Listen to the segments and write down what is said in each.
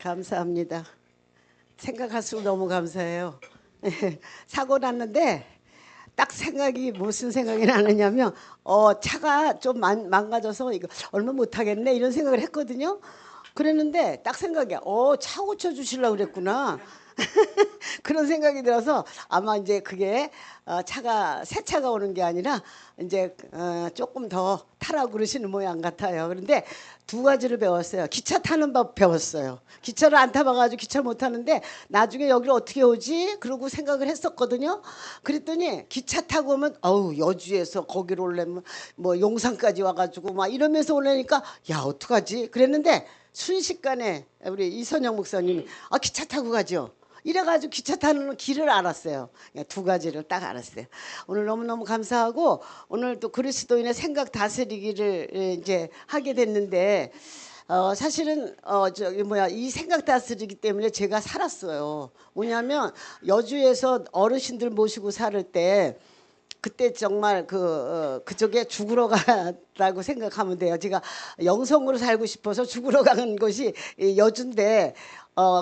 감사합니다. 생각할수록 너무 감사해요. 사고 났는데 딱 생각이 무슨 생각이 나느냐면 차가 좀 망가져서 이거 얼마 못하겠네 이런 생각을 했거든요. 그랬는데 딱 생각이 차 고쳐주시려고 그랬구나. 그런 생각이 들어서 아마 이제 그게 새 차가 오는 게 아니라 이제 조금 더 타라고 그러시는 모양 같아요. 그런데 두 가지를 배웠어요. 기차 타는 법 배웠어요. 기차를 안 타봐가지고 기차를 못 타는데 나중에 여기를 어떻게 오지? 그러고 생각을 했었거든요. 그랬더니 기차 타고 오면 여주에서 거기로 오려면 뭐 용산까지 와가지고 막 이러면서 오려니까 야 어떡하지? 그랬는데 순식간에 우리 이선영 목사님이 기차 타고 가죠. 이래가지고 기차 타는 길을 알았어요. 두 가지를 딱 알았어요. 오늘 너무너무 감사하고 오늘 또 그리스도인의 생각 다스리기를 이제 하게 됐는데 사실은 이 생각 다스리기 때문에 제가 살았어요. 뭐냐면 여주에서 어르신들 모시고 살 때 그때 정말 그쪽에 죽으러 가라고 생각하면 돼요. 제가 영성으로 살고 싶어서 죽으러 가는 곳이 여주인데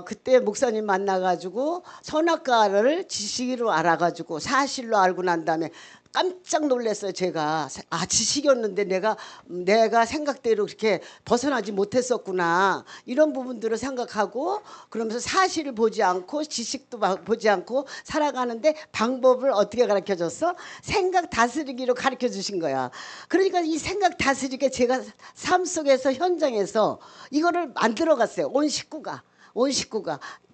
그때 목사님 만나가지고 선악과를 지식으로 알아가지고 사실로 알고 난 다음에 깜짝 놀랐어요. 제가 지식이었는데 내가 생각대로 그렇게 벗어나지 못했었구나 이런 부분들을 생각하고 그러면서 사실을 보지 않고 지식도 보지 않고 살아가는데 방법을 어떻게 가르쳐줬어? 생각 다스리기로 가르쳐 주신 거야. 그러니까 이 생각 다스리기 제가 삶 속에서 현장에서 이거를 만들어갔어요. 온 식구가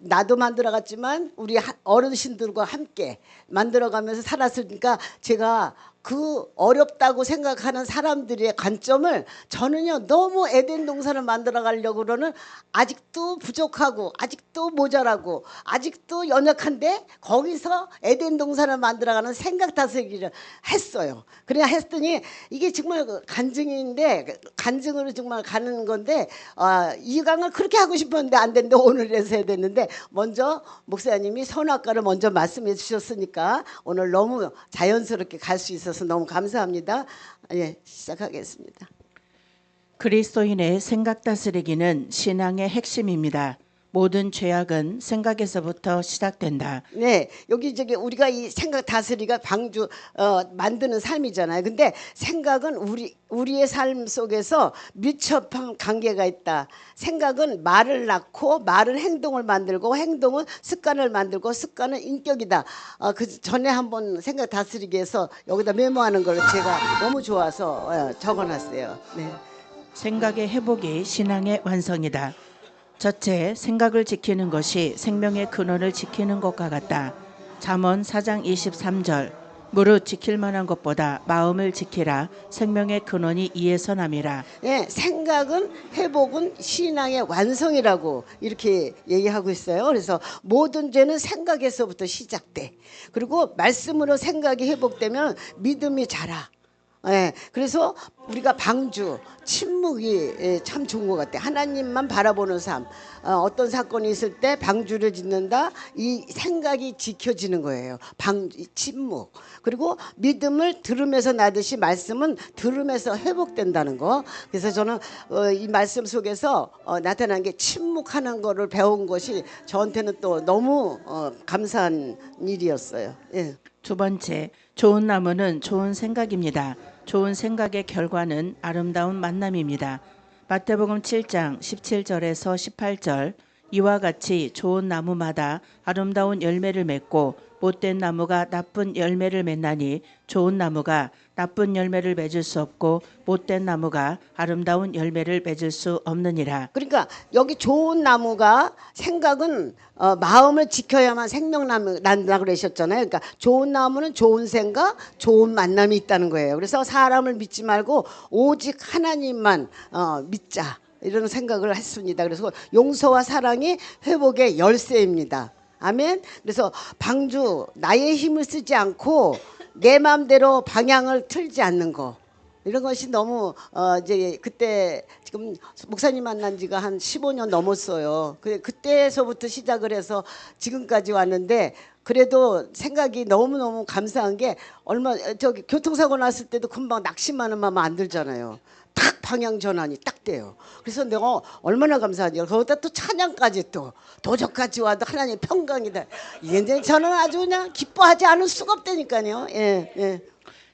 나도 만들어갔지만 우리 어르신들과 함께 만들어가면서 살았으니까 제가 그 어렵다고 생각하는 사람들의 관점을 저는요 너무 에덴 동산을 만들어 가려고 그러는 아직도 부족하고 아직도 모자라고 아직도 연약한데 거기서 에덴 동산을 만들어가는 생각 다스리기를 했어요. 그래야 했더니 이게 정말 간증인데 간증으로 정말 가는 건데 이 강을 그렇게 하고 싶었는데 안 됐는데 오늘 해서 해야 됐는데 먼저 목사님이 선악과를 먼저 말씀해 주셨으니까 오늘 너무 자연스럽게 갈 수 있어서 너무 감사합니다. 시작하겠습니다. 그리스도인의 생각 다스리기는 신앙의 핵심입니다. 모든 죄악은 생각에서부터 시작된다. 네, 여기 우리가 이 생각 다스리가 방주 만드는 삶이잖아요. 근데 생각은 우리의 삶 속에서 밀접한 관계가 있다. 생각은 말을 낳고 말은 행동을 만들고 행동은 습관을 만들고 습관은 인격이다. 그 전에 한번 생각 다스리기에서 여기다 메모하는 걸 제가 너무 좋아서 적어놨어요. 네. 생각의 회복이 신앙의 완성이다. 첫째, 생각을 지키는 것이 생명의 근원을 지키는 것과 같다. 잠언 4장 23절 무릇 지킬 만한 것보다 마음을 지키라. 생명의 근원이 이에서 남이라. 예, 생각은 회복은 신앙의 완성이라고 이렇게 얘기하고 있어요. 그래서 모든 죄는 생각에서부터 시작돼. 그리고 말씀으로 생각이 회복되면 믿음이 자라. 그래서 우리가 방주 침묵이 참 좋은 것 같아요. 하나님만 바라보는 삶. 어떤 사건이 있을 때 방주를 짓는다. 이 생각이 지켜지는 거예요. 침묵. 그리고 믿음을 들으면서 나듯이 말씀은 들으면서 회복된다는 거. 그래서 저는 이 말씀 속에서 나타난 게 침묵하는 거를 배운 것이 저한테는 또 너무 감사한 일이었어요. 예. 두 번째, 좋은 나무는 좋은 생각입니다. 좋은 생각의 결과는 아름다운 만남입니다. 마태복음 7장 17절에서 18절 이와 같이 좋은 나무마다 아름다운 열매를 맺고 못된 나무가 나쁜 열매를 맺나니 좋은 나무가 나쁜 열매를 맺을 수 없고 못된 나무가 아름다운 열매를 맺을 수 없느니라. 그러니까 여기 좋은 나무가 생각은 마음을 지켜야만 생명나무 난다고 그러셨잖아요. 그러니까 좋은 나무는 좋은 생각, 좋은 만남이 있다는 거예요. 그래서 사람을 믿지 말고 오직 하나님만 믿자 이런 생각을 했습니다. 그래서 용서와 사랑이 회복의 열쇠입니다. 아멘. 그래서 방주 나의 힘을 쓰지 않고 내 마음대로 방향을 틀지 않는 거 이런 것이 너무 이제 그때 지금 목사님 만난 지가 한 15년 넘었어요. 그때서부터 시작을 해서 지금까지 왔는데 그래도 생각이 너무너무 감사한 게 교통사고 났을 때도 금방 낙심하는 마음 안 들잖아요. 탁 방향 전환이 딱 돼요. 그래서 내가 얼마나 감사하냐. 거기다 또 찬양까지 또 도적같이 와도 하나님 평강이다. 이게 이제 저는 아주 그냥 기뻐하지 않을 수가 없다니까요. 예, 예.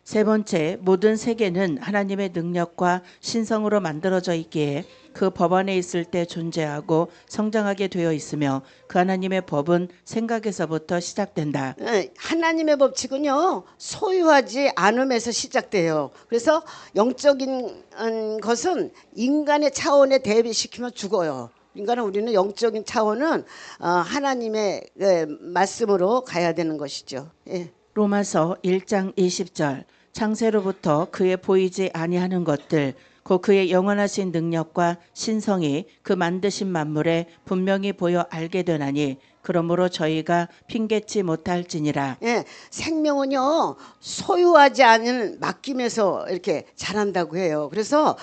세 번째, 모든 세계는 하나님의 능력과 신성으로 만들어져 있기에 그 법 안에 있을 때 존재하고 성장하게 되어 있으며 그 하나님의 법은 생각에서부터 시작된다. 예, 하나님의 법칙은요 소유하지 않음에서 시작돼요. 그래서 영적인 것은 인간의 차원에 대비시키면 죽어요. 인간은 우리는 영적인 차원은 하나님의 말씀으로 가야 되는 것이죠. 예. 로마서 1장 20절 창세로부터 그의 보이지 아니하는 것들 곧 그의 영원하신 능력과 신성이 그 만드신 만물에 분명히 보여 알게 되나니 그러므로 저희가 핑계치 못할지니라. 예, 생명은요 소유하지 않은 맡김에서 이렇게 자란다고 해요. 그래서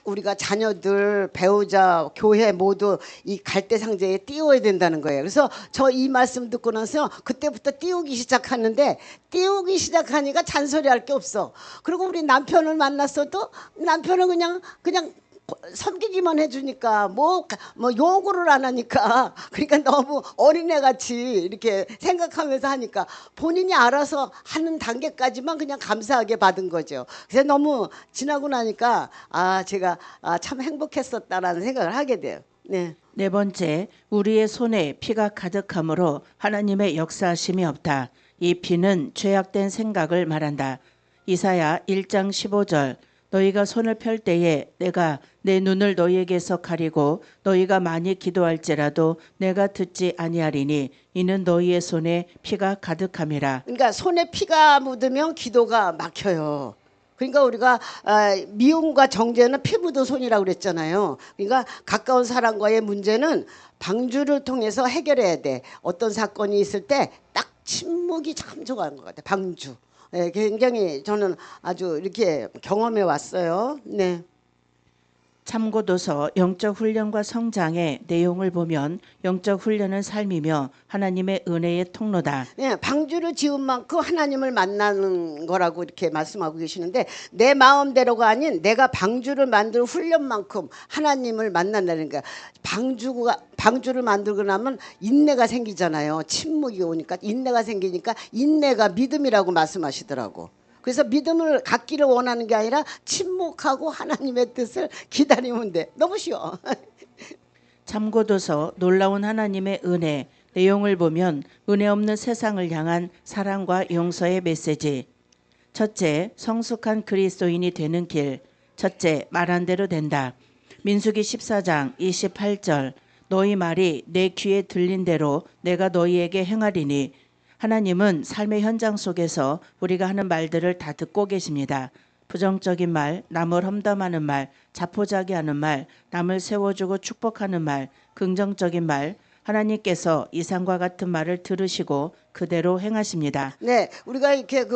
우리가 자녀들, 배우자, 교회 모두 이 갈대상자에 띄워야 된다는 거예요. 그래서 저 이 말씀 듣고 나서 그때부터 띄우기 시작하는데 띄우기 시작하니까 잔소리할 게 없어. 그리고 우리 남편을 만났어도 남편은 그냥 섬기기만 해주니까 뭐 요구를 안 하니까 그러니까 너무 어린애같이 이렇게 생각하면서 하니까 본인이 알아서 하는 단계까지만 그냥 감사하게 받은 거죠. 그래서 너무 지나고 나니까 제가 참 행복했었다라는 생각을 하게 돼요. 네. 네 번째, 우리의 손에 피가 가득하므로 하나님의 역사하심이 없다. 이 피는 죄악된 생각을 말한다. 이사야 1장 15절 너희가 손을 펼 때에 내가 내 눈을 너희에게서 가리고 너희가 많이 기도할지라도 내가 듣지 아니하리니 이는 너희의 손에 피가 가득함이라. 그러니까 손에 피가 묻으면 기도가 막혀요. 그러니까 우리가 미움과 정죄는 피 묻은 손이라고 그랬잖아요. 그러니까 가까운 사람과의 문제는 방주를 통해서 해결해야 돼. 어떤 사건이 있을 때 딱 침묵이 참 좋아하는 것 같아요. 방주. 예, 굉장히 저는 아주 이렇게 경험해 왔어요. 네. 참고도서 영적 훈련과 성장의 내용을 보면 영적 훈련은 삶이며 하나님의 은혜의 통로다. 예, 방주를 지은 만큼 하나님을 만나는 거라고 이렇게 말씀하고 계시는데 내 마음대로가 아닌 내가 방주를 만들 훈련만큼 하나님을 만난다는 거야. 방주를 만들고 나면 인내가 생기잖아요. 침묵이 오니까 인내가 생기니까 인내가 믿음이라고 말씀하시더라고. 그래서 믿음을 갖기를 원하는 게 아니라 침묵하고 하나님의 뜻을 기다리면 돼. 너무 쉬워. 참고도서 놀라운 하나님의 은혜 내용을 보면 은혜 없는 세상을 향한 사랑과 용서의 메시지. 첫째, 성숙한 그리스도인이 되는 길. 첫째, 말한 대로 된다. 민수기 14장 28절 너희 말이 내 귀에 들린 대로 내가 너희에게 행하리니 하나님은 삶의 현장 속에서 우리가 하는 말들을 다 듣고 계십니다. 부정적인 말, 남을 험담하는 말, 자포자기하는 말, 남을 세워주고 축복하는 말, 긍정적인 말, 하나님께서 이상과 같은 말을 들으시고 그대로 행하십니다. 네, 우리가 이렇게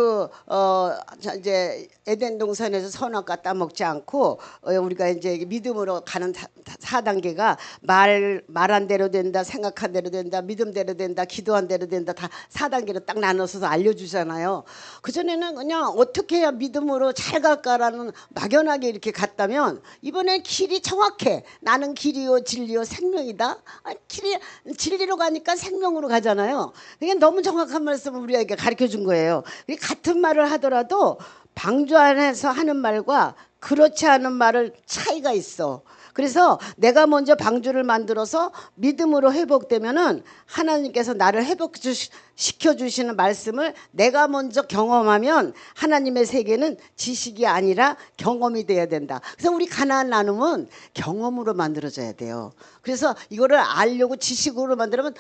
이제 에덴 동산에서 선악과 따먹지 않고 우리가 이제 믿음으로 가는 4단계가 말한 대로 된다, 생각한 대로 된다, 믿음대로 된다, 기도한 대로 된다, 다 4단계로 딱 나눠서 알려주잖아요. 그전에는 그냥 어떻게 해야 믿음으로 잘 갈까라는 막연하게 이렇게 갔다면 이번엔 길이 정확해. 나는 길이요 진리요 생명이다. 진리로 가니까 생명으로 가잖아요. 이게 너무 정확한 말씀을 우리에게 가르쳐 준 거예요. 같은 말을 하더라도 방주 안에서 하는 말과 그렇지 않은 말을 차이가 있어. 그래서 내가 먼저 방주를 만들어서 믿음으로 회복되면은 하나님께서 나를 회복시켜 주시는 말씀을 내가 먼저 경험하면 하나님의 세계는 지식이 아니라 경험이 돼야 된다. 그래서 우리 가나안 나눔은 경험으로 만들어져야 돼요. 그래서 이거를 알려고 지식으로 만들면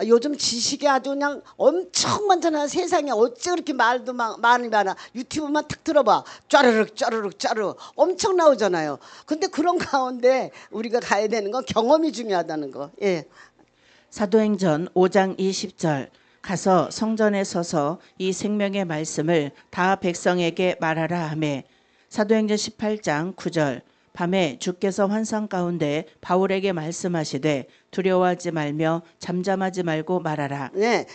요즘 지식이 아주 그냥 엄청 많잖아. 세상에 어째 그렇게 말도 많아. 유튜브만 탁 들어봐. 짜르륵 엄청 나오잖아요. 근데 그런 가운데 우리가 가야 되는 건 경험이 중요하다는 거. 예. 사도행전 5장 20절 가서 성전에 서서 이 생명의 말씀을 다 백성에게 말하라 하매 사도행전 18장 9절 밤에 주께서 환상 가운데 바울에게 말씀하시되 두려워하지 말며 잠잠하지 말고 말하라. 네.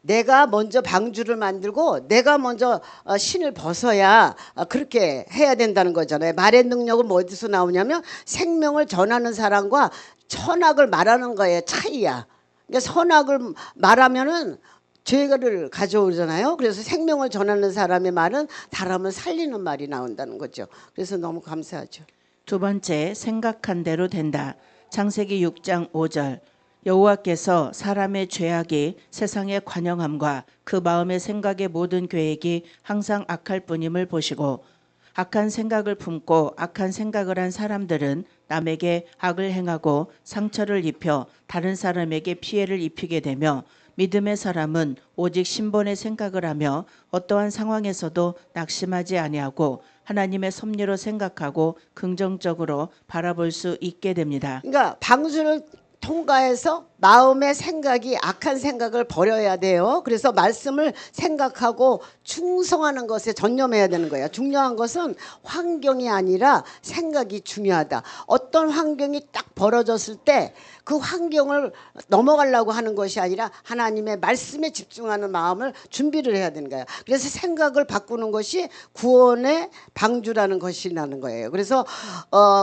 내가 먼저 방주를 만들고 내가 먼저 신을 벗어야 그렇게 해야 된다는 거잖아요. 말의 능력은 뭐 어디서 나오냐면 생명을 전하는 사람과 선악을 말하는 거에 차이야. 그러니까 선악을 말하면은 죄를 가져오잖아요. 그래서 생명을 전하는 사람의 말은 사람을 살리는 말이 나온다는 거죠. 그래서 너무 감사하죠. 두 번째, 생각한 대로 된다. 창세기 6장 5절. 여호와께서 사람의 죄악이 세상의 관영함과 그 마음의 생각의 모든 계획이 항상 악할 뿐임을 보시고 악한 생각을 품고 악한 생각을 한 사람들은 남에게 악을 행하고 상처를 입혀 다른 사람에게 피해를 입히게 되며 믿음의 사람은 오직 신본의 생각을 하며 어떠한 상황에서도 낙심하지 아니하고 하나님의 섭리로 생각하고 긍정적으로 바라볼 수 있게 됩니다. 그러니까 방주를 통과해서 마음의 생각이 악한 생각을 버려야 돼요. 그래서 말씀을 생각하고 충성하는 것에 전념해야 되는 거예요. 중요한 것은 환경이 아니라 생각이 중요하다. 어떤 환경이 딱 벌어졌을 때 그 환경을 넘어가려고 하는 것이 아니라 하나님의 말씀에 집중하는 마음을 준비를 해야 되는 거예요. 그래서 생각을 바꾸는 것이 구원의 방주라는 것이라는 거예요. 그래서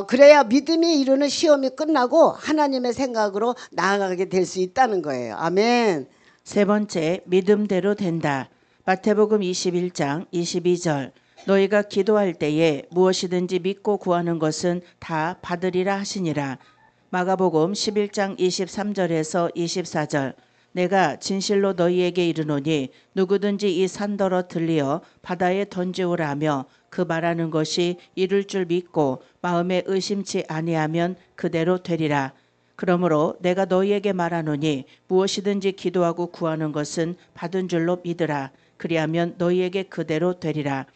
그래야 믿음이 이루는 시험이 끝나고 하나님의 생각으로 나아가게 될 수 있다는 거예요. 아멘. 세 번째, 믿음대로 된다. 마태복음 21장 22절. 너희가 기도할 때에 무엇이든지 믿고 구하는 것은 다 받으리라 하시니라. 마가복음 11장 23절에서 24절. 내가 진실로 너희에게 이르노니 누구든지 이 산더러 들리어 바다에 던지오라 하며 그 말하는 것이 이룰 줄 믿고 마음에 의심치 아니하면 그대로 되리라. 그러므로 내가 너희에게 말하노니 무엇이든지 기도하고 구하는 것은 받은 줄로 믿으라. 그리하면 너희에게 그대로 되리라.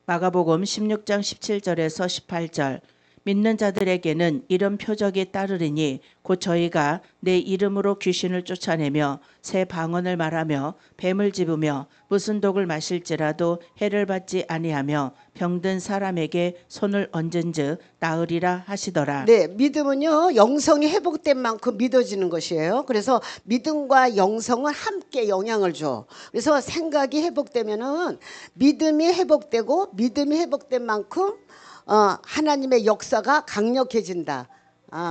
마가복음 16장 17절에서 18절. 믿는 자들에게는 이런 표적이 따르리니 곧 저희가 내 이름으로 귀신을 쫓아내며 새 방언을 말하며 뱀을 집으며 무슨 독을 마실지라도 해를 받지 아니하며 병든 사람에게 손을 얹은즉 나으리라 하시더라. 네, 믿음은요 영성이 회복된 만큼 믿어지는 것이에요. 그래서 믿음과 영성은 함께 영향을 줘. 그래서 생각이 회복되면은 믿음이 회복되고 믿음이 회복된 만큼 하나님의 역사가 강력해진다.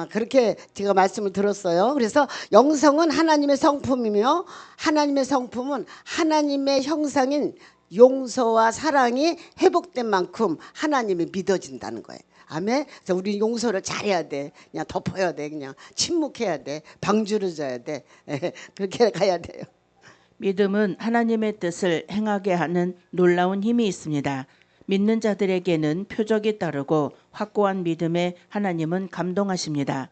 그렇게 제가 말씀을 들었어요. 그래서 영성은 하나님의 성품이며 하나님의 성품은 하나님의 형상인 용서와 사랑이 회복된 만큼 하나님이 믿어진다는 거예요. 아멘. 그래서 우리 용서를 잘해야 돼. 그냥 덮어야 돼. 그냥 침묵해야 돼. 방주를 져야 돼. 그렇게 가야 돼요. 믿음은 하나님의 뜻을 행하게 하는 놀라운 힘이 있습니다. 믿는 자들에게는 표적이 따르고 확고한 믿음에 하나님은 감동하십니다.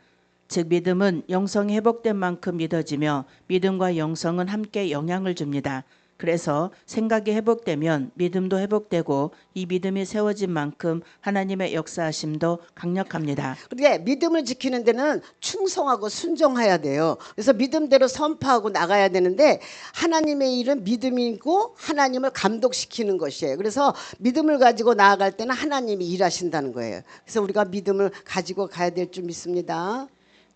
즉 믿음은 영성이 회복된 만큼 믿어지며 믿음과 영성은 함께 영향을 줍니다. 그래서 생각이 회복되면 믿음도 회복되고 이 믿음이 세워진 만큼 하나님의 역사하심도 강력합니다. 그런데 믿음을 지키는 데는 충성하고 순종해야 돼요. 그래서 믿음대로 선포하고 나가야 되는데 하나님의 일은 믿음이고 하나님을 감독시키는 것이에요. 그래서 믿음을 가지고 나아갈 때는 하나님이 일하신다는 거예요. 그래서 우리가 믿음을 가지고 가야 될 줄 믿습니다.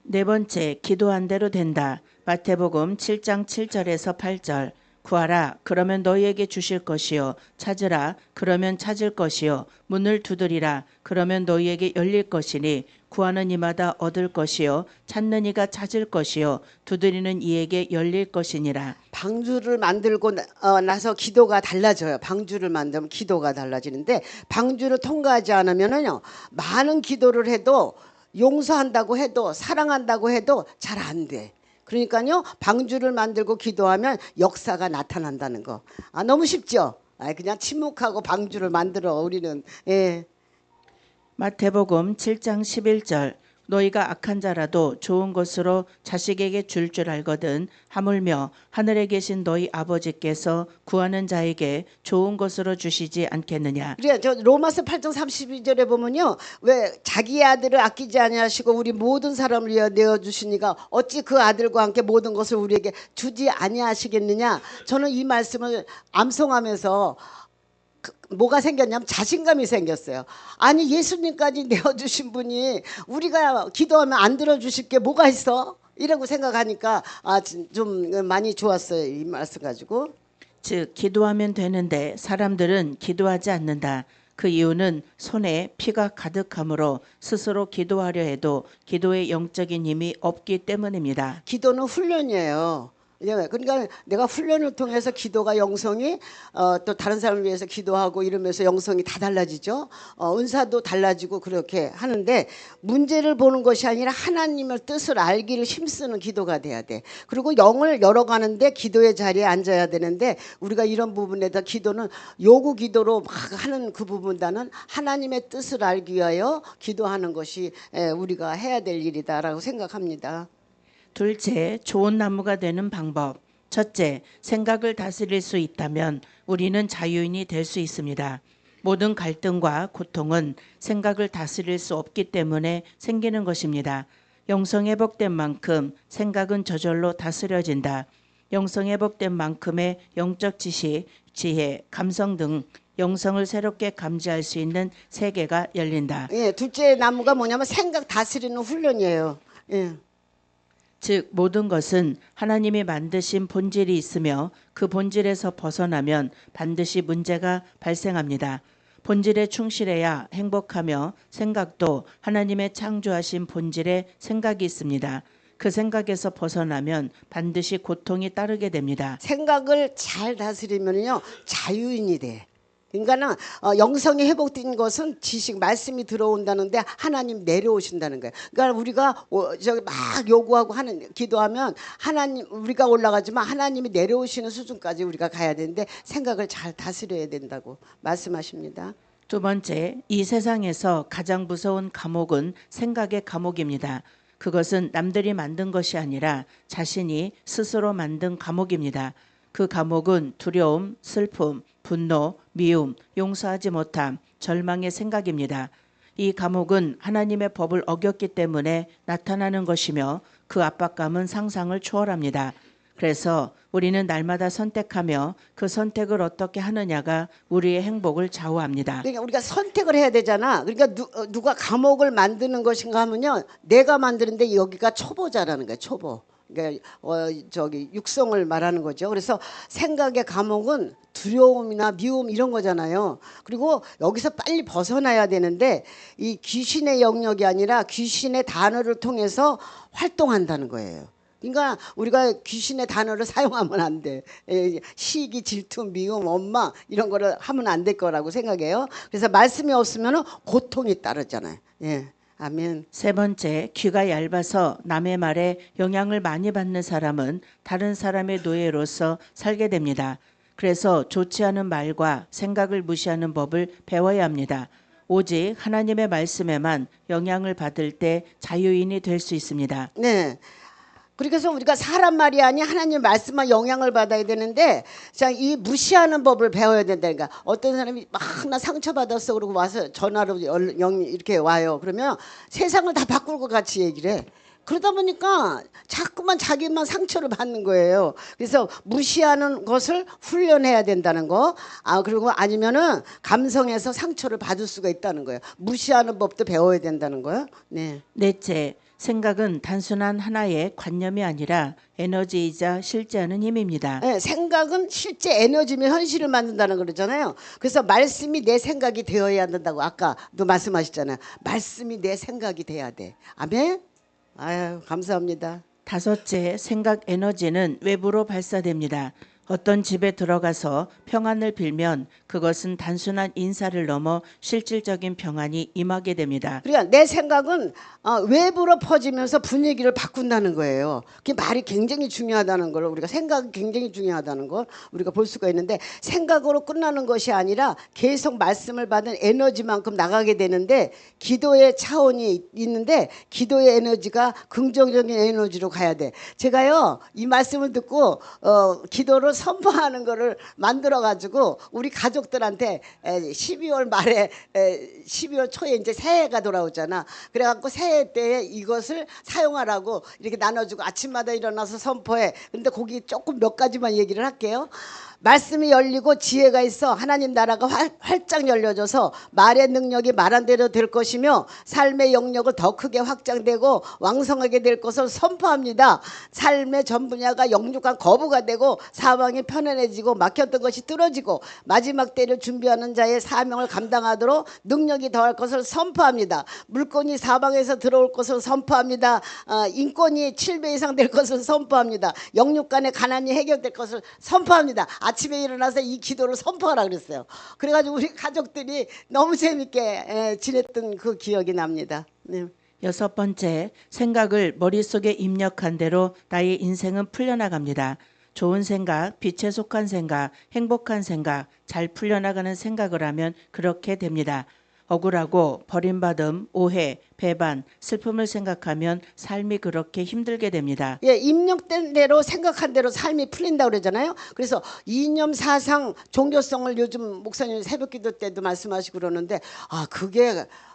네 번째, 기도한 대로 된다. 마태복음 7장 7절에서 8절. 구하라 그러면 너희에게 주실 것이요 찾으라 그러면 찾을 것이요 문을 두드리라 그러면 너희에게 열릴 것이니 구하는 이마다 얻을 것이요 찾는 이가 찾을 것이요 두드리는 이에게 열릴 것이니라. 방주를 만들고 나서 기도가 달라져요. 방주를 만들면 기도가 달라지는데 방주를 통과하지 않으면은요 많은 기도를 해도 용서한다고 해도 사랑한다고 해도 잘 안 돼. 그러니까요 방주를 만들고 기도하면 역사가 나타난다는 거. 너무 쉽죠? 그냥 침묵하고 방주를 만들어 우리는. 예. 마태복음 7장 11절. 너희가 악한 자라도 좋은 것으로 자식에게 줄 알거든 하물며 하늘에 계신 너희 아버지께서 구하는 자에게 좋은 것으로 주시지 않겠느냐. 그래 저 로마서 8장 32절에 보면요 왜 자기 아들을 아끼지 아니하시고 우리 모든 사람을 위하여 내어 주시니가 어찌 그 아들과 함께 모든 것을 우리에게 주지 아니하시겠느냐. 저는 이 말씀을 암송하면서 뭐가 생겼냐면 자신감이 생겼어요. 아니 예수님까지 내어주신 분이 우리가 기도하면 안 들어주실 게 뭐가 있어? 이라고 생각하니까 좀 많이 좋았어요. 이 말씀 가지고. 즉 기도하면 되는데 사람들은 기도하지 않는다. 그 이유는 손에 피가 가득하므로 스스로 기도하려 해도 기도의 영적인 힘이 없기 때문입니다. 기도는 훈련이에요. 예, 그러니까 내가 훈련을 통해서 기도가 영성이 또 다른 사람을 위해서 기도하고 이러면서 영성이 다 달라지죠. 은사도 달라지고 그렇게 하는데 문제를 보는 것이 아니라 하나님의 뜻을 알기를 힘쓰는 기도가 돼야 돼. 그리고 영을 열어가는데 기도의 자리에 앉아야 되는데 우리가 이런 부분에다 기도는 요구 기도로 막 하는 그 부분보다는 하나님의 뜻을 알기 위하여 기도하는 것이 우리가 해야 될 일이다라고 생각합니다. 둘째, 좋은 나무가 되는 방법. 첫째, 생각을 다스릴 수 있다면 우리는 자유인이 될 수 있습니다. 모든 갈등과 고통은 생각을 다스릴 수 없기 때문에 생기는 것입니다. 영성 회복된 만큼 생각은 저절로 다스려진다. 영성 회복된 만큼의 영적 지식, 지혜, 감성 등 영성을 새롭게 감지할 수 있는 세계가 열린다. 예, 둘째 나무가 뭐냐면 생각 다스리는 훈련이에요. 예. 즉 모든 것은 하나님이 만드신 본질이 있으며 그 본질에서 벗어나면 반드시 문제가 발생합니다. 본질에 충실해야 행복하며 생각도 하나님의 창조하신 본질에 생각이 있습니다. 그 생각에서 벗어나면 반드시 고통이 따르게 됩니다. 생각을 잘 다스리면요 자유인이 돼. 그러니까는 영성이 회복된 것은 지식 말씀이 들어온다는데 하나님 내려오신다는 거예요. 그러니까 우리가 저기 막 요구하고 하는 기도하면 하나님 우리가 올라가지만 하나님이 내려오시는 수준까지 우리가 가야 되는데 생각을 잘 다스려야 된다고 말씀하십니다. 두 번째, 이 세상에서 가장 무서운 감옥은 생각의 감옥입니다. 그것은 남들이 만든 것이 아니라 자신이 스스로 만든 감옥입니다. 그 감옥은 두려움, 슬픔, 분노, 미움, 용서하지 못함, 절망의 생각입니다. 이 감옥은 하나님의 법을 어겼기 때문에 나타나는 것이며 그 압박감은 상상을 초월합니다. 그래서 우리는 날마다 선택하며 그 선택을 어떻게 하느냐가 우리의 행복을 좌우합니다. 그러니까 우리가 선택을 해야 되잖아. 그러니까 누가 감옥을 만드는 것인가 하면요, 내가 만드는데 여기가 초보자라는 거야, 초보. 그러니까 저기 육성을 말하는 거죠. 그래서 생각의 감옥은 두려움이나 미움 이런 거잖아요. 그리고 여기서 빨리 벗어나야 되는데 이 귀신의 영역이 아니라 귀신의 단어를 통해서 활동한다는 거예요. 그러니까 우리가 귀신의 단어를 사용하면 안 돼. 시기, 질투, 미움, 원망 이런 거를 하면 안 될 거라고 생각해요. 그래서 말씀이 없으면 고통이 따르잖아요. 예. 아멘. 세 번째, 귀가 얇아서 남의 말에 영향을 많이 받는 사람은 다른 사람의 노예로서 살게 됩니다. 그래서 좋지 않은 말과 생각을 무시하는 법을 배워야 합니다. 오직 하나님의 말씀에만 영향을 받을 때 자유인이 될 수 있습니다. 네. 그래서 우리가 사람 말이 아닌 하나님 말씀만 영향을 받아야 되는데 이 무시하는 법을 배워야 된다니까. 어떤 사람이 막 나 상처받았어 그러고 와서 전화로 이렇게 와요. 그러면 세상을 다 바꿀 것 같이 얘기를 해. 그러다 보니까 자꾸만 자기만 상처를 받는 거예요. 그래서 무시하는 것을 훈련해야 된다는 거. 그리고 아니면은 감성에서 상처를 받을 수가 있다는 거예요. 무시하는 법도 배워야 된다는 거예요. 네. 넷째, 생각은 단순한 하나의 관념이 아니라 에너지이자 실제하는 힘입니다. 네, 생각은 실제 에너지면 현실을 만든다는 그러잖아요. 그래서 말씀이 내 생각이 되어야 한다고 아까도 말씀하셨잖아요. 말씀이 내 생각이 돼야 돼. 아멘. 아유, 감사합니다. 다섯째, 생각 에너지는 외부로 발사됩니다. 어떤 집에 들어가서 평안을 빌면 그것은 단순한 인사를 넘어 실질적인 평안이 임하게 됩니다. 그러니까 내 생각은 외부로 퍼지면서 분위기를 바꾼다는 거예요. 그 말이 굉장히 중요하다는 걸 우리가 생각이 굉장히 중요하다는 걸 우리가 볼 수가 있는데 생각으로 끝나는 것이 아니라 계속 말씀을 받은 에너지만큼 나가게 되는데 기도의 차원이 있는데 기도의 에너지가 긍정적인 에너지로 가야 돼. 제가요 이 말씀을 듣고 기도를 선포하는 거를 만들어 가지고 우리 가족들한테 12월 말에 12월 초에 이제 새해가 돌아오잖아. 그래갖고 새해 때 이것을 사용하라고 이렇게 나눠주고 아침마다 일어나서 선포해. 근데 거기 조금 몇 가지만 얘기를 할게요. 말씀이 열리고 지혜가 있어 하나님 나라가 활짝 열려져서 말의 능력이 말한 대로 될 것이며 삶의 영역을 더 크게 확장되고 왕성하게 될 것을 선포합니다. 삶의 전 분야가 영육한 거부가 되고 사방이 편안해지고 막혔던 것이 뚫어지고 마지막 때를 준비하는 자의 사명을 감당하도록 능력이 더할 것을 선포합니다. 물건이 사방에서 들어올 것을 선포합니다. 인권이 7배 이상 될 것을 선포합니다. 영육 간의 가난이 해결될 것을 선포합니다. 아침에 일어나서 이 기도를 선포하라 그랬어요. 그래가지고 우리 가족들이 너무 재밌게 지냈던 그 기억이 납니다. 네. 6번째, 생각을 머릿속에 입력한 대로 나의 인생은 풀려나갑니다. 좋은 생각, 빛에 속한 생각, 행복한 생각, 잘 풀려나가는 생각을 하면 그렇게 됩니다. 억울하고 버림받음, 오해, 배반, 슬픔을 생각하면 삶이 그렇게 힘들게 됩니다. 예, 입력된 대로 생각한 대로 삶이 풀린다고 그러잖아요. 그래서 이념 사상 종교성을 요즘 목사님 새벽기도 때도 말씀하시고 그러는데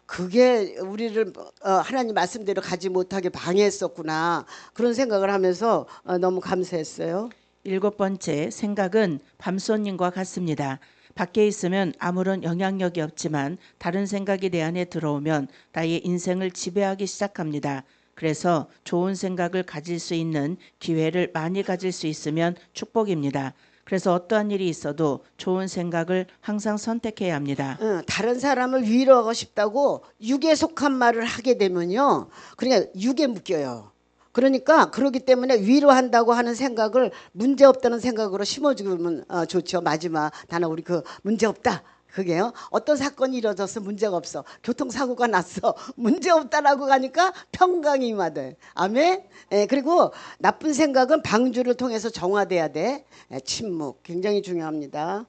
그게 우리를 하나님 말씀대로 가지 못하게 방해했었구나 그런 생각을 하면서 너무 감사했어요. 7번째, 생각은 밤손님과 같습니다. 밖에 있으면 아무런 영향력이 없지만 다른 생각이 내 안에 들어오면 나의 인생을 지배하기 시작합니다. 그래서 좋은 생각을 가질 수 있는 기회를 많이 가질 수 있으면 축복입니다. 그래서 어떠한 일이 있어도 좋은 생각을 항상 선택해야 합니다. 다른 사람을 위로하고 싶다고 육에 속한 말을 하게 되면요. 그러니까 육에 묶여요. 그러니까 그렇기 때문에 위로한다고 하는 생각을 문제없다는 생각으로 심어주면 좋죠. 마지막 단어 우리 그 문제없다. 그게요. 어떤 사건이 이루어져서 문제가 없어. 교통사고가 났어. 문제없다라고 가니까 평강이 임하대. 아멘. 그리고 나쁜 생각은 방주를 통해서 정화돼야 돼. 침묵 굉장히 중요합니다.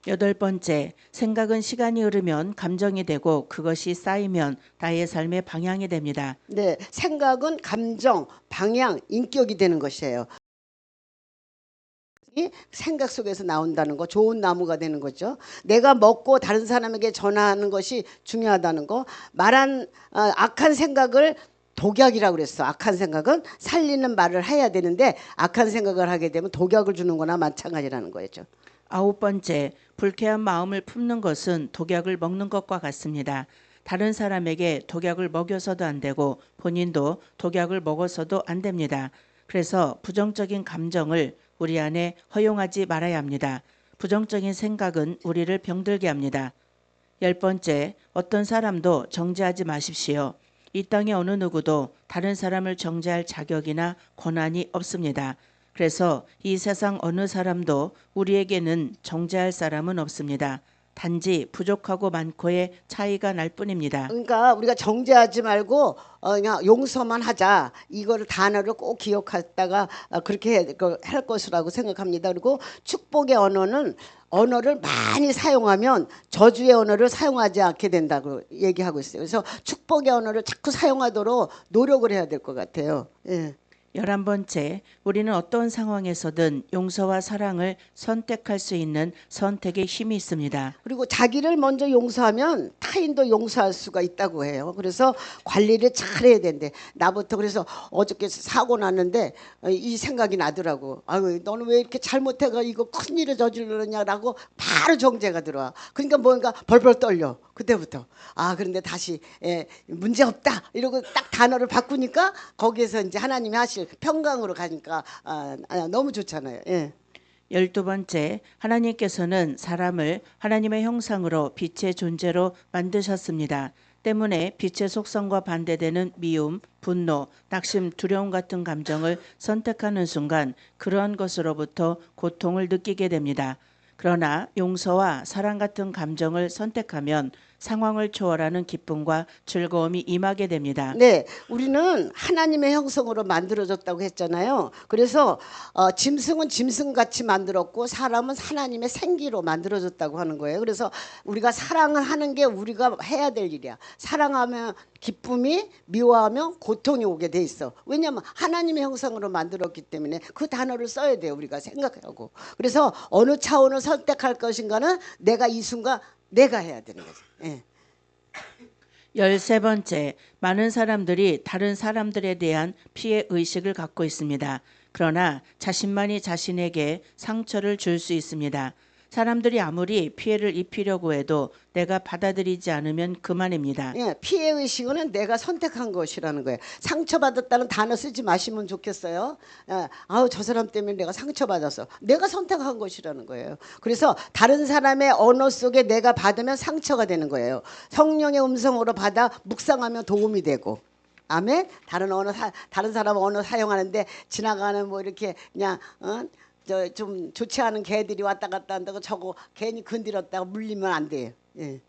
8번째, 생각은 시간이 흐르면 감정이 되고 그것이 쌓이면 나의 삶의 방향이 됩니다. 네, 생각은 감정, 방향, 인격이 되는 것이에요. 이 생각 속에서 나온다는 거, 좋은 나무가 되는 거죠. 내가 먹고 다른 사람에게 전하는 것이 중요하다는 거. 말한 악한 생각을 독약이라고 그랬어. 악한 생각은 살리는 말을 해야 되는데 악한 생각을 하게 되면 독약을 주는 거나 마찬가지라는 거죠. 9번째, 불쾌한 마음을 품는 것은 독약을 먹는 것과 같습니다. 다른 사람에게 독약을 먹여서도 안 되고 본인도 독약을 먹어서도 안 됩니다. 그래서 부정적인 감정을 우리 안에 허용하지 말아야 합니다. 부정적인 생각은 우리를 병들게 합니다. 10번째, 어떤 사람도 정죄하지 마십시오. 이 땅의 어느 누구도 다른 사람을 정죄할 자격이나 권한이 없습니다. 그래서 이 세상 어느 사람도 우리에게는 정죄할 사람은 없습니다. 단지 부족하고 많고의 차이가 날 뿐입니다. 그러니까 우리가 정죄하지 말고 그냥 용서만 하자. 이거를 단어를 꼭 기억했다가 그렇게 할 것이라고 생각합니다. 그리고 축복의 언어를 많이 사용하면 저주의 언어를 사용하지 않게 된다고 얘기하고 있어요. 그래서 축복의 언어를 자꾸 사용하도록 노력을 해야 될 것 같아요. 예. 11번째, 우리는 어떤 상황에서든 용서와 사랑을 선택할 수 있는 선택의 힘이 있습니다. 그리고 자기를 먼저 용서하면 타인도 용서할 수가 있다고 해요. 그래서 관리를 잘해야 된대. 나부터 그래서 어저께 사고 났는데 이 생각이 나더라고. 아유, 너는 왜 이렇게 잘못해가 이거 큰일을 저지르느냐라고 바로 정죄가 들어와. 그러니까 뭔가 벌벌 떨려. 그때부터. 그런데 다시 문제 없다 이러고 딱 단어를 바꾸니까 거기에서 이제 하나님이 하실 평강으로 가니까 너무 좋잖아요. 예. 12번째, 하나님께서는 사람을 하나님의 형상으로 빛의 존재로 만드셨습니다. 때문에 빛의 속성과 반대되는 미움, 분노, 낙심, 두려움 같은 감정을 선택하는 순간 그러한 것으로부터 고통을 느끼게 됩니다. 그러나 용서와 사랑 같은 감정을 선택하면 상황을 초월하는 기쁨과 즐거움이 임하게 됩니다. 네, 우리는 하나님의 형성으로 만들어졌다고 했잖아요. 그래서 짐승은 짐승같이 만들었고 사람은 하나님의 생기로 만들어졌다고 하는 거예요. 그래서 우리가 사랑을 하는 게 우리가 해야 될 일이야. 사랑하면 기쁨이, 미워하면 고통이 오게 돼 있어. 왜냐하면 하나님의 형상으로 만들었기 때문에 그 단어를 써야 돼요. 우리가 생각하고. 그래서 어느 차원을 선택할 것인가는 내가 이 순간 내가 해야 되는 거죠. 예. 13번째, 많은 사람들이 다른 사람들에 대한 피해 의식을 갖고 있습니다. 그러나 자신만이 자신에게 상처를 줄 수 있습니다. 사람들이 아무리 피해를 입히려고 해도 내가 받아들이지 않으면 그만입니다. 예, 피해 의식은 내가 선택한 것이라는 거예요. 상처받았다는 단어 쓰지 마시면 좋겠어요. 예, 아우 저 사람 때문에 내가 상처받았어. 내가 선택한 것이라는 거예요. 그래서 다른 사람의 언어 속에 내가 받으면 상처가 되는 거예요. 성령의 음성으로 받아 묵상하면 도움이 되고. 아멘. 다른 사람 언어 사용하는데 지나가는 뭐 이렇게 그냥 저 좀 좋지 않은 개들이 왔다 갔다 한다고 저거 괜히 건드렸다가 물리면 안 돼요. 예.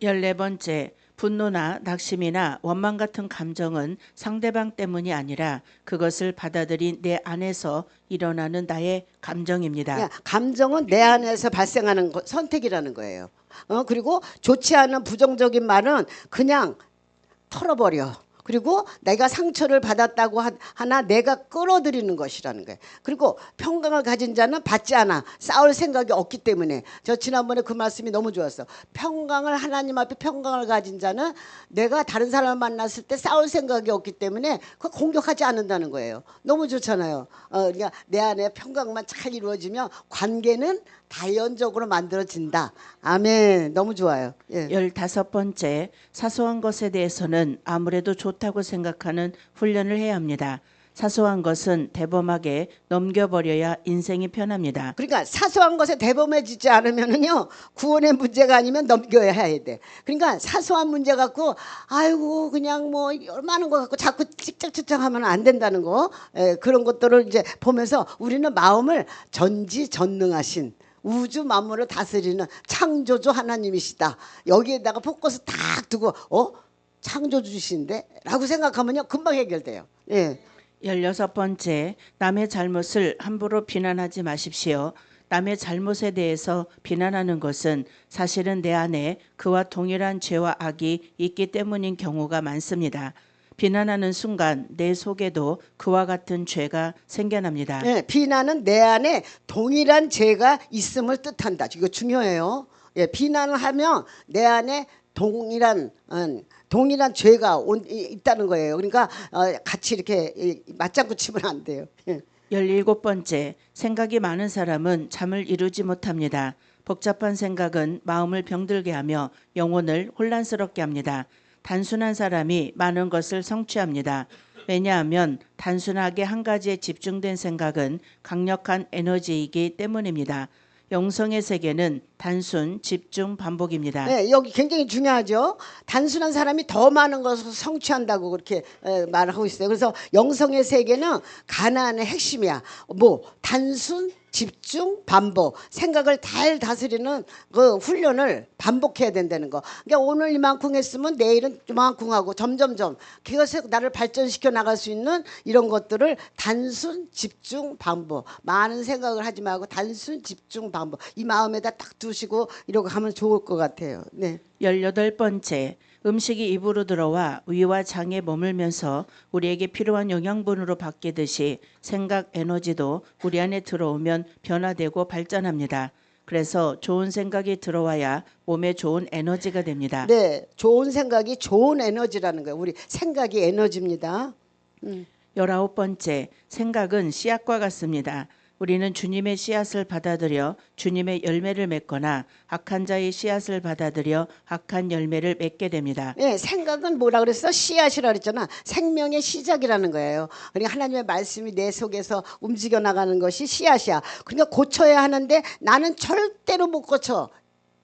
14번째, 분노나 낙심이나 원망 같은 감정은 상대방 때문이 아니라 그것을 받아들인 내 안에서 일어나는 나의 감정입니다. 야, 감정은 내 안에서 발생하는 선택이라는 거예요. 그리고 좋지 않은 부정적인 말은 그냥 털어버려. 그리고 내가 상처를 받았다고 하나 내가 끌어들이는 것이라는 거예요. 그리고 평강을 가진 자는 받지 않아. 싸울 생각이 없기 때문에. 저 지난번에 그 말씀이 너무 좋았어. 평강을 하나님 앞에 평강을 가진 자는 내가 다른 사람을 만났을 때 싸울 생각이 없기 때문에 그 공격하지 않는다는 거예요. 너무 좋잖아요. 그러니까 내 안에 평강만 잘 이루어지면 관계는 자연적으로 만들어진다. 아멘. 너무 좋아요. 예. 15번째, 사소한 것에 대해서는 아무래도 좋다고 생각하는 훈련을 해야 합니다. 사소한 것은 대범하게 넘겨버려야 인생이 편합니다. 그러니까 사소한 것에 대범해지지 않으면은요 구원의 문제가 아니면 넘겨야 해야 돼. 그러니까 사소한 문제 갖고 아이고 그냥 뭐 많은 거 갖고 자꾸 찍찍찍찍하면 안 된다는 거. 그런 것들을 이제 보면서 우리는 마음을 전지전능하신 우주 만물을 다스리는 창조주 하나님이시다. 여기에다가 포커스 딱 두고 창조주신데? 라고 생각하면요 금방 해결돼요. 예. 16번째, 남의 잘못을 함부로 비난하지 마십시오. 남의 잘못에 대해서 비난하는 것은 사실은 내 안에 그와 동일한 죄와 악이 있기 때문인 경우가 많습니다. 비난하는 순간 내 속에도 그와 같은 죄가 생겨납니다. 예, 비난은 내 안에 동일한 죄가 있음을 뜻한다. 이거 중요해요. 예, 비난을 하면 내 안에 동일한 죄가 있다는 거예요. 그러니까 같이 이렇게 맞장구 치면 안 돼요. 예. 17번째, 생각이 많은 사람은 잠을 이루지 못합니다. 복잡한 생각은 마음을 병들게 하며 영혼을 혼란스럽게 합니다. 단순한 사람이 많은 것을 성취합니다. 왜냐하면 단순하게 한 가지에 집중된 생각은 강력한 에너지이기 때문입니다. 영성의 세계는 단순, 집중, 반복입니다. 네, 여기 굉장히 중요하죠. 단순한 사람이 더 많은 것을 성취한다고 그렇게 말하고 있어요. 그래서 영성의 세계는 가나안의 핵심이야. 뭐 단순, 집중, 반복, 생각을 잘 다스리는 그 훈련을 반복해야 된다는 거. 그러니까 오늘 이만큼 했으면 내일은 이만큼 하고 점점점 그것에 나를 발전시켜 나갈 수 있는 이런 것들을 단순, 집중, 반복. 많은 생각을 하지 말고 단순, 집중, 반복. 이 마음에다 딱 두시고 이러고 하면 좋을 것 같아요. 네. 18번째, 음식이 입으로 들어와 위와 장에 머물면서 우리에게 필요한 영양분으로 바뀌듯이 생각 에너지도 우리 안에 들어오면 변화되고 발전합니다. 그래서 좋은 생각이 들어와야 몸에 좋은 에너지가 됩니다. 네, 좋은 생각이 좋은 에너지라는 거예요. 우리 생각이 에너지입니다. 19번째, 생각은 씨앗과 같습니다. 우리는 주님의 씨앗을 받아들여 주님의 열매를 맺거나 악한 자의 씨앗을 받아들여 악한 열매를 맺게 됩니다. 네, 생각은 뭐라 그랬어? 씨앗이라 그랬잖아. 생명의 시작이라는 거예요. 그러니까 하나님의 말씀이 내 속에서 움직여 나가는 것이 씨앗이야. 그러니까 고쳐야 하는데 나는 절대로 못 고쳐.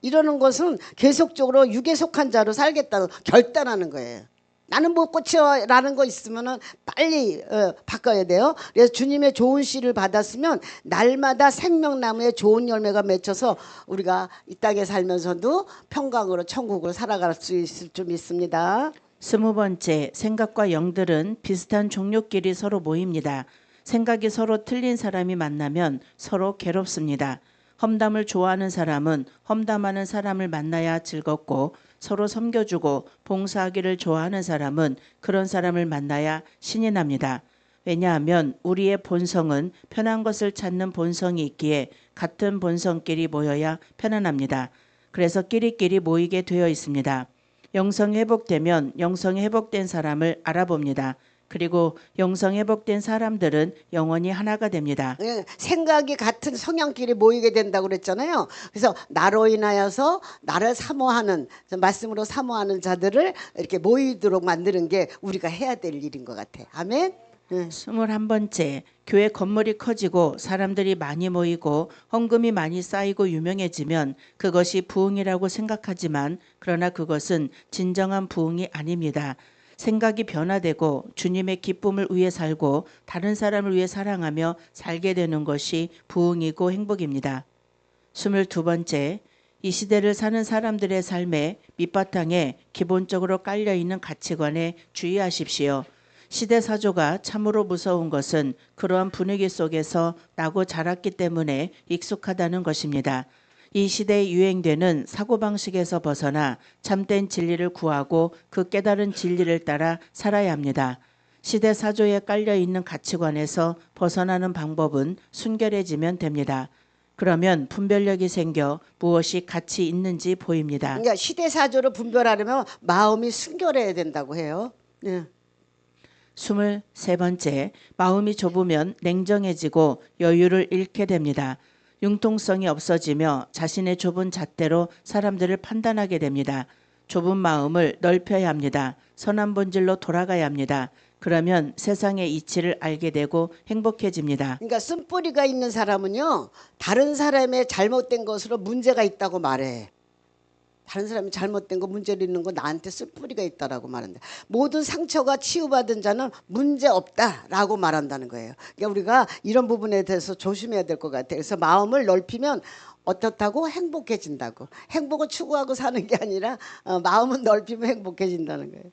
이러는 것은 계속적으로 육에 속한 자로 살겠다고 결단하는 거예요. 나는 못 고쳐라는 거 있으면은 빨리 바꿔야 돼요. 그래서 주님의 좋은 씨를 받았으면 날마다 생명나무에 좋은 열매가 맺혀서 우리가 이 땅에 살면서도 평강으로 천국으로 살아갈 수 있을 줄 믿습니다. 20번째, 생각과 영들은 비슷한 종류끼리 서로 모입니다. 생각이 서로 틀린 사람이 만나면 서로 괴롭습니다. 험담을 좋아하는 사람은 험담하는 사람을 만나야 즐겁고 서로 섬겨주고 봉사하기를 좋아하는 사람은 그런 사람을 만나야 신이 납니다. 왜냐하면 우리의 본성은 편한 것을 찾는 본성이 있기에 같은 본성끼리 모여야 편안합니다. 그래서 끼리끼리 모이게 되어 있습니다. 영성이 회복되면 영성이 회복된 사람을 알아봅니다. 그리고 영성 회복된 사람들은 영원히 하나가 됩니다. 예, 생각이 같은 성향끼리 모이게 된다고 그랬잖아요. 그래서 나로 인하여서 나를 사모하는 말씀으로 사모하는 자들을 이렇게 모이도록 만드는 게 우리가 해야 될 일인 것 같아. 아멘. 예. 21번째, 교회 건물이 커지고 사람들이 많이 모이고 헌금이 많이 쌓이고 유명해지면 그것이 부흥이라고 생각하지만 그러나 그것은 진정한 부흥이 아닙니다. 생각이 변화되고 주님의 기쁨을 위해 살고 다른 사람을 위해 사랑하며 살게 되는 것이 부흥이고 행복입니다. 22번째, 이 시대를 사는 사람들의 삶의 밑바탕에 기본적으로 깔려있는 가치관에 주의하십시오. 시대사조가 참으로 무서운 것은 그러한 분위기 속에서 나고 자랐기 때문에 익숙하다는 것입니다. 이 시대에 유행되는 사고방식에서 벗어나 참된 진리를 구하고 그 깨달은 진리를 따라 살아야 합니다. 시대사조에 깔려있는 가치관에서 벗어나는 방법은 순결해지면 됩니다. 그러면 분별력이 생겨 무엇이 가치 있는지 보입니다. 그러니까 시대사조를 분별하려면 마음이 순결해야 된다고 해요. 예. 23번째, 마음이 좁으면 냉정해지고 여유를 잃게 됩니다. 융통성이 없어지며 자신의 좁은 잣대로 사람들을 판단하게 됩니다. 좁은 마음을 넓혀야 합니다. 선한 본질로 돌아가야 합니다. 그러면 세상의 이치를 알게 되고 행복해집니다. 그러니까 쓴뿌리가 있는 사람은요, 다른 사람의 잘못된 것으로 문제가 있다고 말해. 다른 사람이 잘못된 거 문제를 있는 거 나한테 쓴뿌리가 있다라고 말한다. 모든 상처가 치유받은 자는 문제 없다라고 말한다는 거예요. 그러니까 우리가 이런 부분에 대해서 조심해야 될 것 같아요. 그래서 마음을 넓히면 어떻다고 행복해진다고. 행복을 추구하고 사는 게 아니라 마음은 넓히면 행복해진다는 거예요.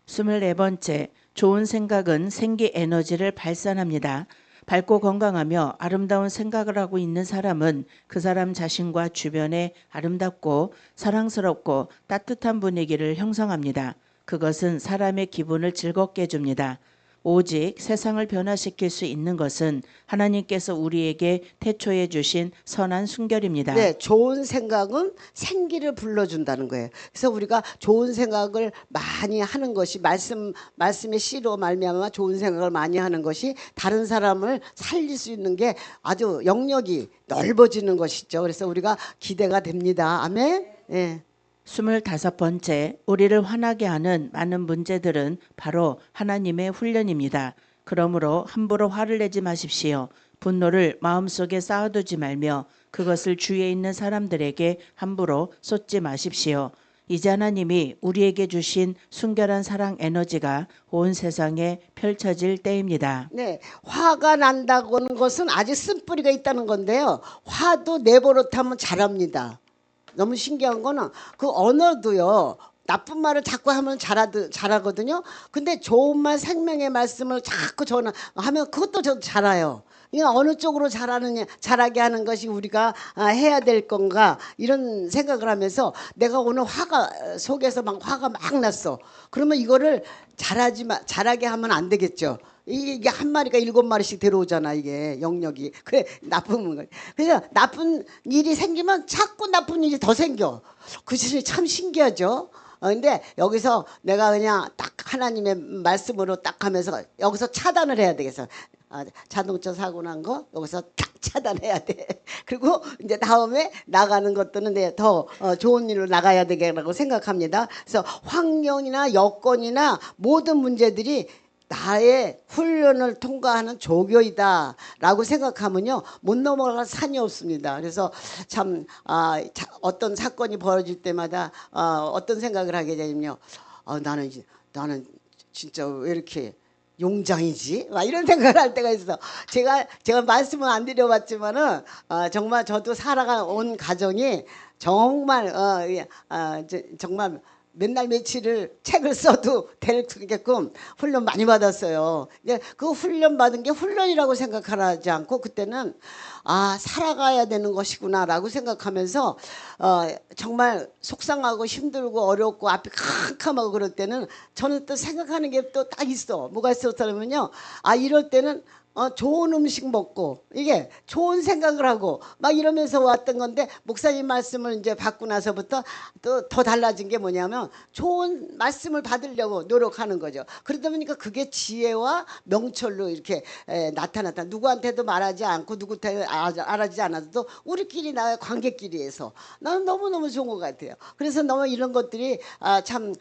24번째, 좋은 생각은 생기 에너지를 발산합니다. 밝고 건강하며 아름다운 생각을 하고 있는 사람은 그 사람 자신과 주변에 아름답고 사랑스럽고 따뜻한 분위기를 형성합니다. 그것은 사람의 기분을 즐겁게 해줍니다. 오직 세상을 변화시킬 수 있는 것은 하나님께서 우리에게 태초에 주신 선한 순결입니다. 네, 좋은 생각은 생기를 불러준다는 거예요. 그래서 우리가 좋은 생각을 많이 하는 것이 말씀의 씨로 말미암아 좋은 생각을 많이 하는 것이 다른 사람을 살릴 수 있는 게 아주 영역이 넓어지는 것이죠. 그래서 우리가 기대가 됩니다. 아멘. 예. 25번째, 우리를 화나게 하는 많은 문제들은 바로 하나님의 훈련입니다. 그러므로 함부로 화를 내지 마십시오. 분노를 마음속에 쌓아두지 말며 그것을 주위에 있는 사람들에게 함부로 쏟지 마십시오. 이제 하나님이 우리에게 주신 순결한 사랑 에너지가 온 세상에 펼쳐질 때입니다. 네, 화가 난다고 하는 것은 아직 쓴뿌리가 있다는 건데요. 화도 내버릇하면 잘합니다. 너무 신기한 거는 그 언어도요. 나쁜 말을 자꾸 하면 잘하거든요. 근데 좋은 말, 생명의 말씀을 자꾸 전하면 그것도 저 잘해요. 그러니까 어느 쪽으로 잘하게 하는 것이 우리가 해야 될 건가 이런 생각을 하면서 내가 오늘 화가 속에서 막 화가 막 났어. 그러면 이거를 잘하게 하면 안 되겠죠. 이게 한 마리가 7마리씩 데려오잖아. 이게 영역이. 그래 나쁜 거. 그래서 나쁜 일이 생기면 자꾸 나쁜 일이 더 생겨. 그것이 참 신기하죠. 근데 여기서 내가 그냥 딱 하나님의 말씀으로 딱 하면서 여기서 차단을 해야 되겠어. 자동차 사고 난 거 여기서 딱 차단해야 돼. 그리고 이제 다음에 나가는 것들은 더 좋은 일로 나가야 되겠라고 생각합니다. 그래서 환경이나 여건이나 모든 문제들이 나의 훈련을 통과하는 조교이다라고 생각하면요 못 넘어갈 산이 없습니다. 그래서 참 어떤 사건이 벌어질 때마다 어떤 생각을 하게 되냐면요, 나는 진짜 왜 이렇게 용장이지? 막 이런 생각을 할 때가 있어. 제가 말씀은 안 드려봤지만은 정말 저도 살아온 가정이 정말 정말 맨날 며칠을 책을 써도 되게끔 훈련 많이 받았어요. 근데 그 훈련 받은 게 훈련이라고 생각하지 않고 그때는 살아가야 되는 것이구나라고 생각하면서 정말 속상하고 힘들고 어렵고 앞이 캄캄하고 그럴 때는 저는 또 생각하는 게 또 딱 있어. 뭐가 있었냐면요. 이럴 때는 좋은 음식 먹고 이게 좋은 생각을 하고 막 이러면서 왔던 건데 목사님 말씀을 이제 받고 나서부터 또 더 달라진 게 뭐냐면 좋은 말씀을 받으려고 노력하는 거죠. 그러다 보니까 그게 지혜와 명철로 이렇게 나타났다. 누구한테도 말하지 않고 누구한테 알아지 않아도 우리끼리 나의 관계끼리에서 나는 너무너무 좋은 것 같아요. 그래서 너무 이런 것들이 참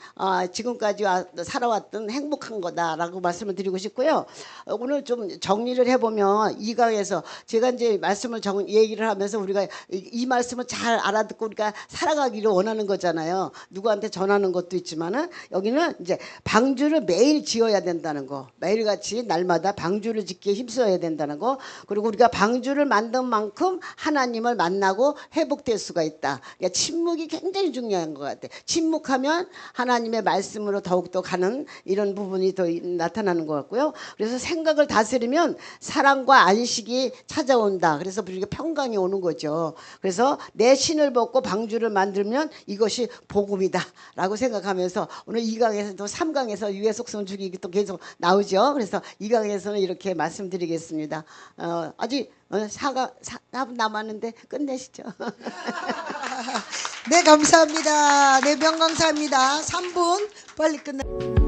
지금까지 살아왔던 행복한 거다라고 말씀을 드리고 싶고요. 오늘 좀 정리를 해보면 이 강에서 제가 이제 말씀을 얘기를 하면서 우리가 이 말씀을 잘 알아듣고 우리가 살아가기를 원하는 거잖아요. 누구한테 전하는 것도 있지만은 여기는 이제 방주를 매일 지어야 된다는 거, 매일같이 날마다 방주를 짓기에 힘써야 된다는 거, 그리고 우리가 방주를 만든 만큼 하나님을 만나고 회복될 수가 있다. 그러니까 침묵이 굉장히 중요한 것 같아요. 침묵하면 하나님의 말씀으로 더욱더 가는 이런 부분이 더 나타나는 것 같고요. 그래서 생각을 다스리면 사랑과 안식이 찾아온다. 그래서 우리가 평강이 오는 거죠. 그래서 내 신을 벗고 방주를 만들면 이것이 복음이다 라고 생각하면서 오늘 2강에서 또 3강에서 유해 속성 주기 또 계속 나오죠. 그래서 2강에서는 이렇게 말씀드리겠습니다. 아직 4분 남았는데 끝내시죠. 네, 감사합니다. 네, 명강사입니다. 3분 빨리 끝내.